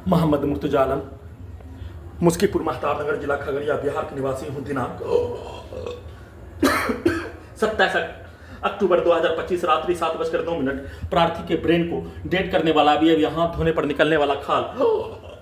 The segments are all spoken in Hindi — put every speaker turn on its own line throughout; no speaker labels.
मोहम्मद मुर्तजा आलम, मुस्कीपुर महताब नगर, जिला खगड़िया, बिहार के निवासी हूँ। दिनांक 27 अक्टूबर 2025 रात्रि 7:02। प्रार्थी के ब्रेन को डेड करने वाला अभी हाथ धोने पर निकलने वाला खाल,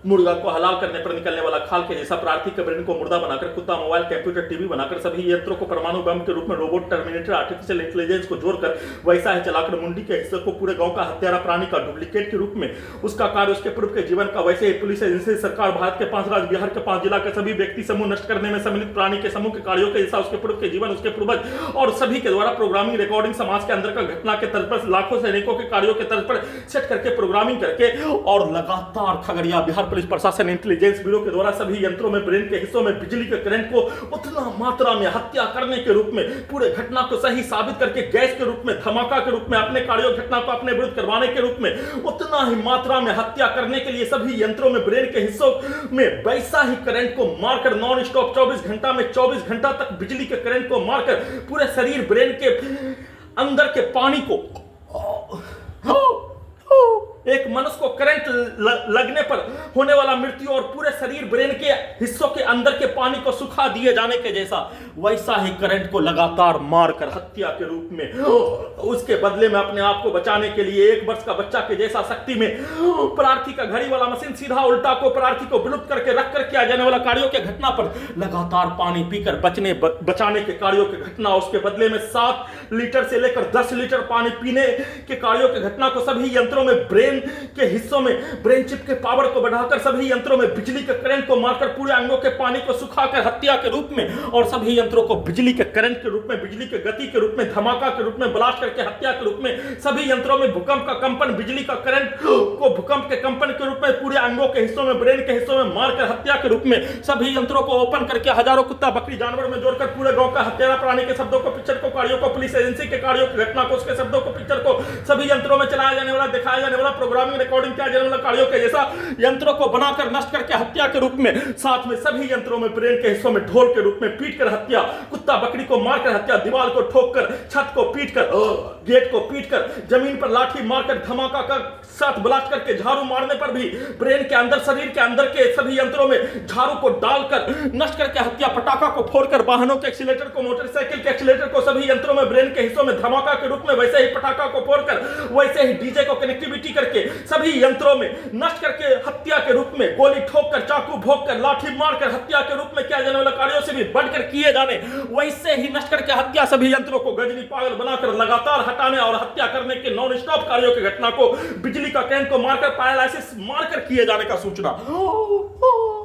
मुर्गा को हलाल करने पर निकलने वाला खाल के जैसा प्रार्थी के ब्रेन को मुर्दा बनाकर, कुत्ता, मोबाइल, कंप्यूटर, टीवी बनाकर, सभी यंत्रों को परमाणु बम के रूप में रोबोट, टर्मिनेटर, आर्टिफिशियल इंटेलिजेंस को जोड़कर वैसा है चलाकर मुंडी के हिस्से को पूरे गांव का हत्यारा प्राणी का डुप्लीकेट के रूप में उसका कार्य उसके पूर्व के जीवन का वैसे ही पुलिस एजेंसी, सरकार, भारत के 5 राज्य, बिहार के 5 जिला के सभी व्यक्ति समूह नष्ट करने में सम्मिलित प्राणी के समूह के कार्यों के जैसा उसके पूर्व के जीवन, उसके पूर्वज और सभी के द्वारा प्रोग्रामिंग, रिकॉर्डिंग, समाज के अंदर का घटना के तर्ज पर लाखों सैनिकों के कार्यों के तर्ज पर सेट करके प्रोग्रामिंग करके और लगातार खगड़िया बिहार पुलिस प्रशासन इंटेलिजेंस ब्यूरो के द्वारा सभी यंत्रों में ब्रेन के हिस्सों में बिजली के करंट को उतना मात्रा में हत्या करने के रूप में पूरे घटना को सही साबित करके गैस के रूप में, धमाका के रूप में, अपने कार्यों घटना को अपने विरुद्ध करवाने के रूप में उतना ही मात्रा में हत्या करने के लिए सभी यंत्रों में ब्रेन के हिस्सों में वैसा ही करंट को मारकर नॉन स्टॉप 24 घंटा में 24 घंटा तक बिजली के करंट को मारकर पूरे शरीर ब्रेन के अंदर के पानी को एक मनुष्य को करंट लगने पर होने वाला मृत्यु और पूरे शरीर ब्रेन के हिस्सों के अंदर के पानी को सुखा दिए जाने के जैसा वैसा ही करंट को लगातार मारकर हत्या के रूप में उसके बदले में अपने आप को बचाने के लिए 1 वर्ष का बच्चा के जैसा शक्ति में प्रार्थी का घड़ी वाला मशीन सीधा उल्टा को प्रार्थी को विलुप्त करके रखकर किया जाने वाला कार्यों के घटना पर लगातार पानी पीकर बचाने के कार्यों की घटना, उसके बदले में 7 लीटर से लेकर 10 लीटर पानी पीने के कार्यों की घटना को सभी यंत्रों में ब्रेन के हिस्सों में ब्रेन चिप के पावर को बढ़ाकर सभी यंत्रों में बिजली के करंट को मारकर पूरे अंगों के पानी को सुखाकर हत्या के रूप में और सभी यंत्रों को बिजली के करंट के रूप में, बिजली के गति के रूप में, धमाका के रूप में ब्लास्ट करके हत्या के रूप में सभी यंत्रों में भूकंप का कंपन, बिजली का करंट को भूकंप के कंपन के रूप में पूरे अंगों के हिस्सों में, ब्रेन के हिस्सों में मारकर हत्या के रूप में सभी यंत्रों को ओपन करके हजारों कुत्ता, बकरी, जानवर में जोड़कर पूरे गांव का हत्यारा प्राणी के शब्दों को, पिक्चर को, कार्यों को, पुलिस एजेंसी के कार्यों की घटना को, उसके शब्दों को, पिक्चर को सभी यंत्रों में चलाया जाने वाला, दिखाया जाने वाला, प्रोग्रामिंग, रिकॉर्डिंग किया जाने वाला कार्यों के जैसा यंत्रों को बनाकर नष्ट करके हत्या के रूप में, साथ में सभी यंत्रों में ब्रेन के हिस्सों में ढोल के रूप में पीटकर हत्या, कुत्ता, बकरी को मारकर हत्या, दीवार को ठोककर, छत को पीटकर, गेट को पीटकर, जमीन पर लाठी मारकर, धमाका का साथ ब्लास्ट करके, झाड़ू मारने पर भी ब्रेन के अंदर, शरीर के अंदर के सभी यंत्रों में झाड़ू को डालकर नष्ट करके हत्या, पटाखा को फोड़कर, वाहनों के एक्सीलेटर को, मोटरसाइकिल के एक्सीलेटर को सभी यंत्रों में ब्रेन के हिस्सों में धमाका के रूप में वैसे ही पटाखा को फोड़कर, वैसे ही डीजे को कनेक्टिविटी करके सभी यंत्रों में नष्ट करके हत्या के रूप में, गोली ठोककर, चाकू भोंककर, लाठी मारकर हत्या के रूप में किया जाने वाला कार्यों से भी बढ़कर किए जाने वैसे ही नष्ट करके हत्या सभी यंत्रों को गजनी पागल बनाकर लगातार हटाने और हत्या करने के नॉन स्टॉप कार्यों की घटना को बिजली का करंट को मारकर, पैरालाइसिस मारकर किए जाने का सूचना